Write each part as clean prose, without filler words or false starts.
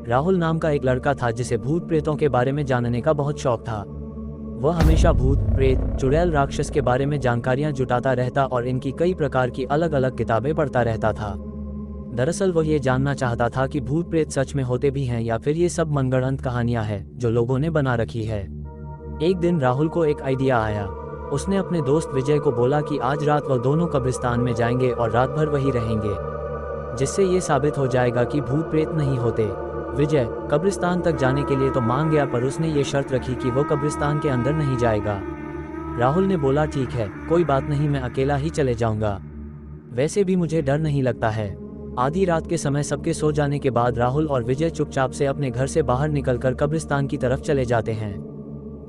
राहुल नाम का एक लड़का था जिसे भूत प्रेतों के बारे में जानने का बहुत शौक था। वह हमेशा भूत प्रेत चुड़ैल राक्षस के बारे में जानकारियां जुटाता रहता और इनकी कई प्रकार की अलग अलग किताबें पढ़ता रहता था। दरअसल वह ये जानना चाहता था कि भूत प्रेत सच में होते भी हैं या फिर ये सब मनगढ़ंत कहानियां हैं जो लोगों ने बना रखी है। एक दिन राहुल को एक आइडिया आया। उसने अपने दोस्त विजय को बोला कि आज रात वह दोनों कब्रिस्तान में जाएंगे और रात भर वहीं रहेंगे, जिससे ये साबित हो जाएगा कि भूत प्रेत नहीं होते। विजय कब्रिस्तान तक जाने के लिए तो मान गया, पर उसने ये शर्त रखी कि वो कब्रिस्तान के अंदर नहीं जाएगा। राहुल ने बोला ठीक है, कोई बात नहीं, मैं अकेला ही चले जाऊंगा, वैसे भी मुझे डर नहीं लगता है। आधी रात के समय सबके सो जाने के बाद राहुल और विजय चुपचाप से अपने घर से बाहर निकलकर कब्रिस्तान की तरफ चले जाते हैं।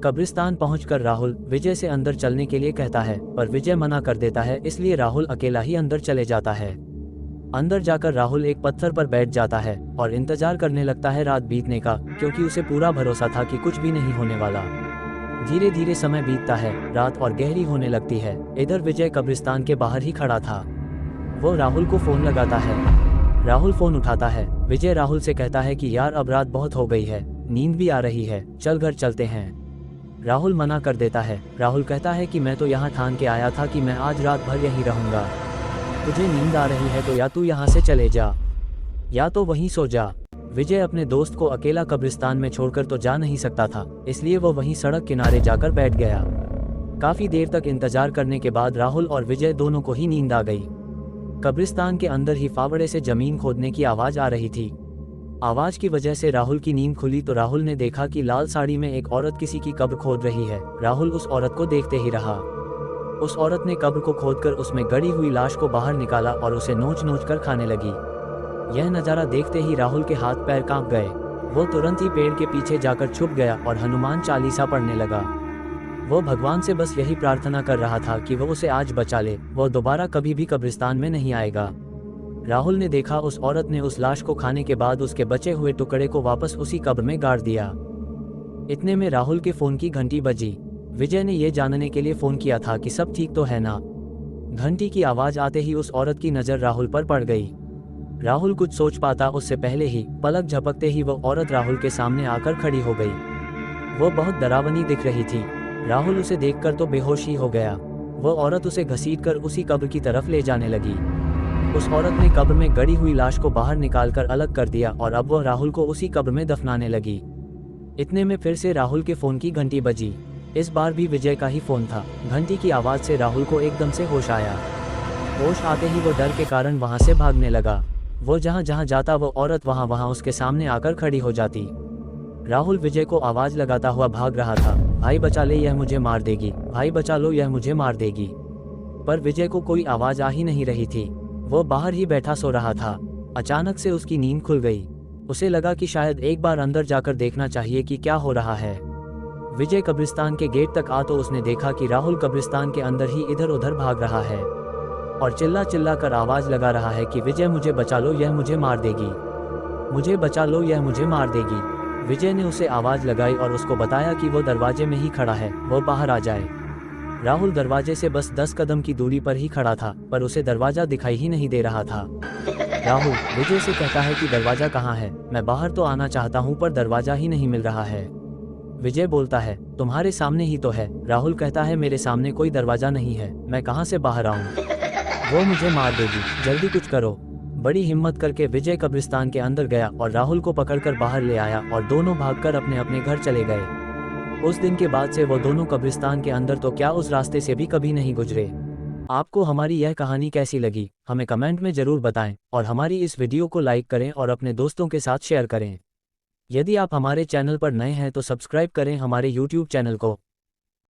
कब्रिस्तान पहुंचकर राहुल विजय से अंदर चलने के लिए कहता है, पर विजय मना कर देता है, इसलिए राहुल अकेला ही अंदर चले जाता है। अंदर जाकर राहुल एक पत्थर पर बैठ जाता है और इंतजार करने लगता है रात बीतने का, क्योंकि उसे पूरा भरोसा था कि कुछ भी नहीं होने वाला। धीरे धीरे समय बीतता है, रात और गहरी होने लगती है। इधर विजय कब्रिस्तान के बाहर ही खड़ा था। वो राहुल को फोन लगाता है। राहुल फोन उठाता है। विजय राहुल से कहता है कि यार अब रात बहुत हो गई है, नींद भी आ रही है, चल घर चलते हैं। राहुल मना कर देता है। राहुल कहता है कि मैं तो यहाँ ठान के आया था कि मैं आज रात भर यहीं रहूंगा, तुझे नींद आ रही है तो या तू यहाँ से चले जा या तो वहीं सो जा। विजय अपने दोस्त को अकेला कब्रिस्तान में छोड़कर तो जा नहीं सकता था, इसलिए वो वहीं सड़क किनारे जाकर बैठ गया। काफी देर तक इंतजार करने के बाद राहुल और विजय दोनों को ही नींद आ गई। कब्रिस्तान के अंदर ही फावड़े से जमीन खोदने की आवाज आ रही थी। आवाज की वजह से राहुल की नींद खुली तो राहुल ने देखा कि लाल साड़ी में एक औरत किसी की कब्र खोद रही है। राहुल उस औरत को देखते ही रहा। उस औरत ने कब्र को खोदकर उसमें गड़ी हुई लाश को बाहर निकाला और उसे नोच नोच कर खाने लगी। यह नज़ारा देखते ही राहुल के हाथ पैर कांप गए। वो तुरंत ही पेड़ के पीछे जाकर छुप गया और हनुमान चालीसा पढ़ने लगा। वो भगवान से बस यही प्रार्थना कर रहा था कि वो उसे आज बचा ले, वो दोबारा कभी भी कब्रिस्तान में नहीं आएगा। राहुल ने देखा उस औरत ने उस लाश को खाने के बाद उसके बचे हुए टुकड़े को वापस उसी कब्र में गाड़ दिया। इतने में राहुल के फोन की घंटी बजी। विजय ने यह जानने के लिए फोन किया था कि सब ठीक तो है ना। घंटी की आवाज आते ही उस औरत की नजर राहुल पर पड़ गई। राहुल कुछ सोच पाता उससे पहले ही पलक झपकते ही वो औरत राहुल के सामने आकर खड़ी हो गई। वो बहुत डरावनी दिख रही थी। राहुल उसे देखकर तो बेहोश ही हो गया। वो औरत उसे घसीटकर उसी कब्र की तरफ ले जाने लगी। उस औरत ने कब्र में गड़ी हुई लाश को बाहर निकालकर अलग कर दिया और अब वह राहुल को उसी कब्र में दफनाने लगी। इतने में फिर से राहुल के फोन की घंटी बजी। इस बार भी विजय का ही फोन था। घंटी की आवाज से राहुल को एकदम से होश आया। होश आते ही वो डर के कारण वहां से भागने लगा। वो जहां जहां जाता वो औरत वहां वहां उसके सामने आकर खड़ी हो जाती। राहुल विजय को आवाज लगाता हुआ भाग रहा था, भाई बचा ले, यह मुझे मार देगी, भाई बचा लो, यह मुझे मार देगी। पर विजय को कोई आवाज आ ही नहीं रही थी। वो बाहर ही बैठा सो रहा था। अचानक से उसकी नींद खुल गई। उसे लगा कि शायद एक बार अंदर जाकर देखना चाहिए कि क्या हो रहा है। विजय कब्रिस्तान के गेट तक आ तो उसने देखा कि राहुल कब्रिस्तान के अंदर ही इधर उधर भाग रहा है और चिल्ला चिल्ला कर आवाज लगा रहा है कि विजय मुझे बचा लो, यह मुझे मार देगी, मुझे बचा लो, यह मुझे मार देगी। विजय ने उसे आवाज लगाई और उसको बताया कि वो दरवाजे में ही खड़ा है, वो बाहर आ जाए। राहुल दरवाजे से बस 10 कदम की दूरी पर ही खड़ा था, पर उसे दरवाजा दिखाई ही नहीं दे रहा था। राहुल विजय से कहता है कि दरवाजा कहाँ है, मैं बाहर तो आना चाहता हूँ पर दरवाजा ही नहीं मिल रहा है। विजय बोलता है तुम्हारे सामने ही तो है। राहुल कहता है मेरे सामने कोई दरवाजा नहीं है, मैं कहाँ से बाहर आऊँ, वो मुझे मार देगी, जल्दी कुछ करो। बड़ी हिम्मत करके विजय कब्रिस्तान के अंदर गया और राहुल को पकड़कर बाहर ले आया और दोनों भागकर अपने अपने घर चले गए। उस दिन के बाद से वो दोनों कब्रिस्तान के अंदर तो क्या उस रास्ते से भी कभी नहीं गुजरे। आपको हमारी यह कहानी कैसी लगी हमें कमेंट में जरूर बताएं और हमारी इस वीडियो को लाइक करें और अपने दोस्तों के साथ शेयर करें। यदि आप हमारे चैनल पर नए हैं तो सब्सक्राइब करें हमारे YouTube चैनल को।